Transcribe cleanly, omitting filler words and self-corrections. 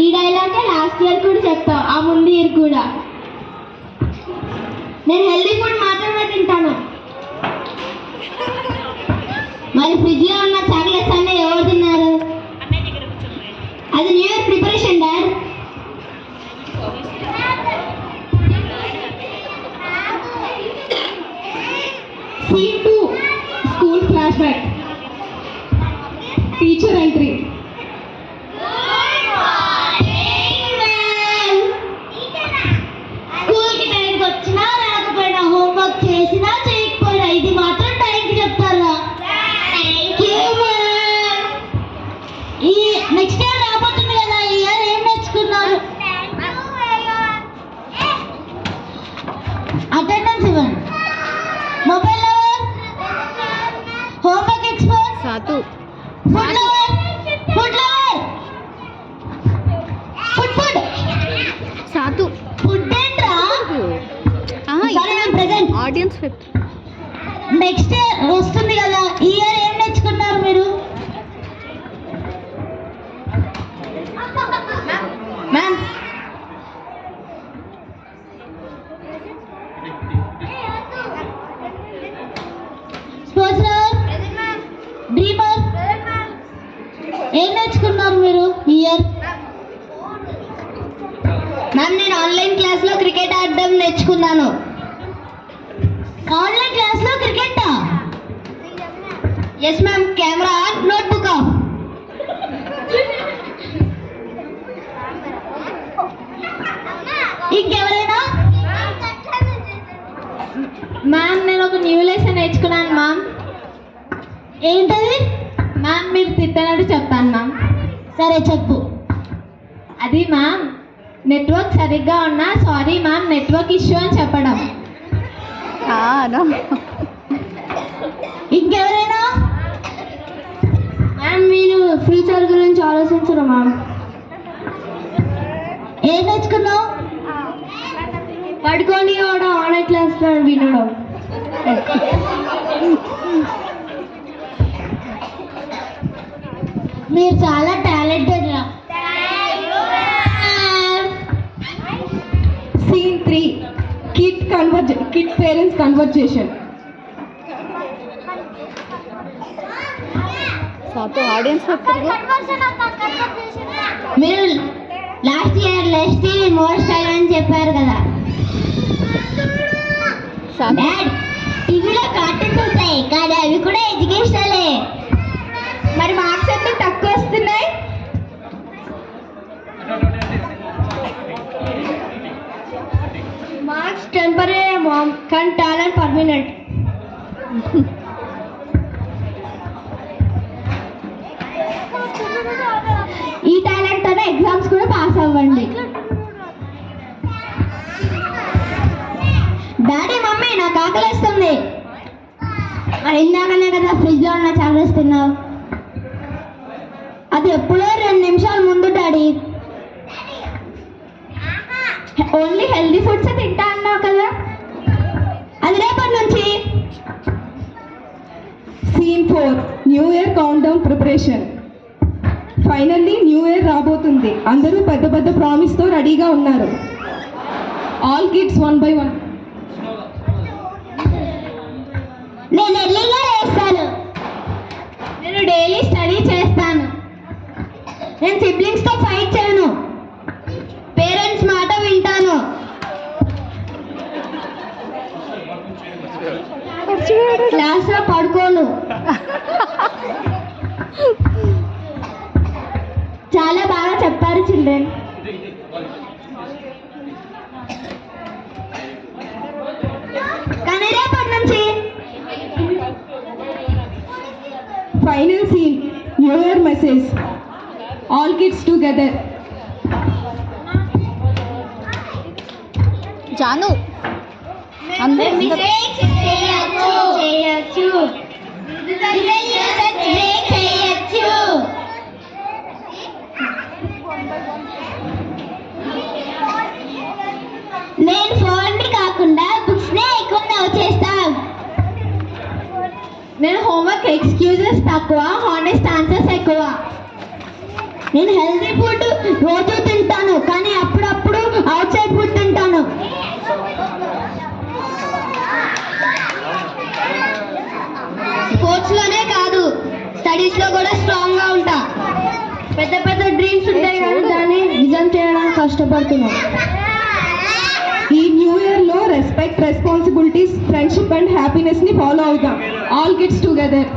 ఈ డైలాగే last year కూడా చెప్తాం, ఆ ముందు ఇయర్ కూడా. నేను హెల్దీ ఫుడ్ మాత్రమే తింటాను. మరి ఫ్రిడ్జ్ లో ఉన్న చాక్లెట్స్ అన్నీ ఎవరు తిన్నారు? అది new year preparation dad. Scene 2, school flashback. Teacher entry. స్కూల్కి టైంకి వచ్చినా రాకపోయినా, హోంవర్క్ చేసినా చేయకపోయినా, ఇది మాత్రం టైంకి చెప్తారా? ఈ నెక్స్ట్ ఇయర్ రాబోతుంది కదా, ఈ ఇయర్ ఏం నేర్చుకున్నారు? అటెండెన్స్ ఇవ్వండి. మొబైల్ లవర్, హోంవర్క్ ఎక్స్పర్ట్, సాతు food lover, food lover, food సాతు ఫుడ్ ఏంట్రా? ప్రెజెంట్ ఆడియన్స్ నెక్స్ట్ ఇయర్ వస్తుంది కదా, ఈ ఇయర్ ఏం నేర్చుకున్నారు మీరు? మ్యామ్ స్పోర్ట్స్ డ్రీమర్ ఏం నేర్చుకున్నారు మీరు ఈ ఇయర్? మ్యామ్ నేను ఆన్లైన్ క్లాస్లో క్రికెట్ ఆడడం నేర్చుకున్నాను. ఆన్లైన్ క్లాస్లో క్రికెటా? Yes ma'am. Camera on, notebook off. ఇంకెవరైనా? మ్యామ్ నేను ఒక న్యూ లెసన్ నేర్చుకున్నాను మ్యామ్. ఏంటది? మ్యామ్ మీరు తిట్టనట్టు చెప్తాను మ్యామ్. సరే చెప్పు. అది మ్యామ్, నెట్వర్క్ సరిగ్గా ఉన్నా సారీ మ్యామ్ నెట్వర్క్ ఇష్యూ అని చెప్పడం. ఇంకెవరైనా? మ్యామ్ మీరు ఫ్యూచర్ గురించి ఆలోచించరు మ్యామ్. ఏం నేర్చుకున్నావు? పడుకొని కూడా ఆన్లైన్ క్లాస్లో వినడం. మీరు చాలా టాలెంటెడ్ రా. Scene 3, kid parents conversation. సాతు audience మీరు last year less TV more style అని చెప్పారు కదా డాడ్. టీవీలో కార్టూన్స్ వస్తాయి కానీ అవి కూడా ఎడ్యుకేషనలే. మరి మార్క్స్ ఎందుకు తక్కువ వస్తున్నాయి? మార్క్స్ టెంపరీ మామ్, కానీ టాలెంట్ పర్మనెంట్. ఈ టాలెంట్ తోనే ఎగ్జామ్స్ కూడా పాస్ అవ్వండి. డాడీ మమ్మీ నాకు ఆకలిస్తుంది. మరి ఇందాకనే కదా ఫ్రిడ్జ్లో ఉన్న చాక్లెట్స్ తిన్నావు. అది ఎప్పుడో 2 నిమిషాల ముందు డాడీ. ఓన్లీ హెల్దీ ఫుడ్స్ తింటా అన్నావు కదా, అది రేపటి నుంచి. Scene 4, new year count down preparation. Finally new year రాబోతుంది. అందరూ పెద్ద పెద్ద ప్రామిస్తో రెడీగా ఉన్నారు. All kids 1 by 1. నేను ఎర్లీగా లేస్తాను. నేను డైలీ స్టడీ చేస్తాను. నేను సిబ్లింగ్స్తో ఫైట్ చేయను. పేరెంట్స్ మాట వింటాను. క్లాస్లో పడుకోను. చాలా బాగా చెప్పారు చిల్డ్రన్. కానీ రేపటి నుంచి Final scene, New Year message. All kids together. Janu అందరూ చేయొచ్చు. నేను ఫోన్ కాకుండా బుక్స్ నే ఎక్కువ నవ్వు చేస్తాను. నేను హోంవర్క్ ఎక్స్క్యూజెస్ తక్కువ, హానెస్ట్ ఆన్సర్స్ ఎక్కువ. నేను హెల్తీ ఫుడ్ రోజు తింటాను, కానీ అప్పుడప్పుడు అవుట్ సైడ్ ఫుడ్ తింటాను. స్పోర్ట్స్లోనే కాదు, స్టడీస్లో కూడా స్ట్రాంగ్గా ఉంటా. పెద్ద పెద్ద డ్రీమ్స్ ఉంటాయి కానీ దాన్ని నిజం చేయడానికి కష్టపడుతున్నాం. ఈ న్యూ ఇయర్లో రెస్పెక్ట్, రెస్పాన్సిబిలిటీస్, ఫ్రెండ్షిప్ అండ్ హ్యాపీనెస్ని ఫాలో అవుదాం. All kids together.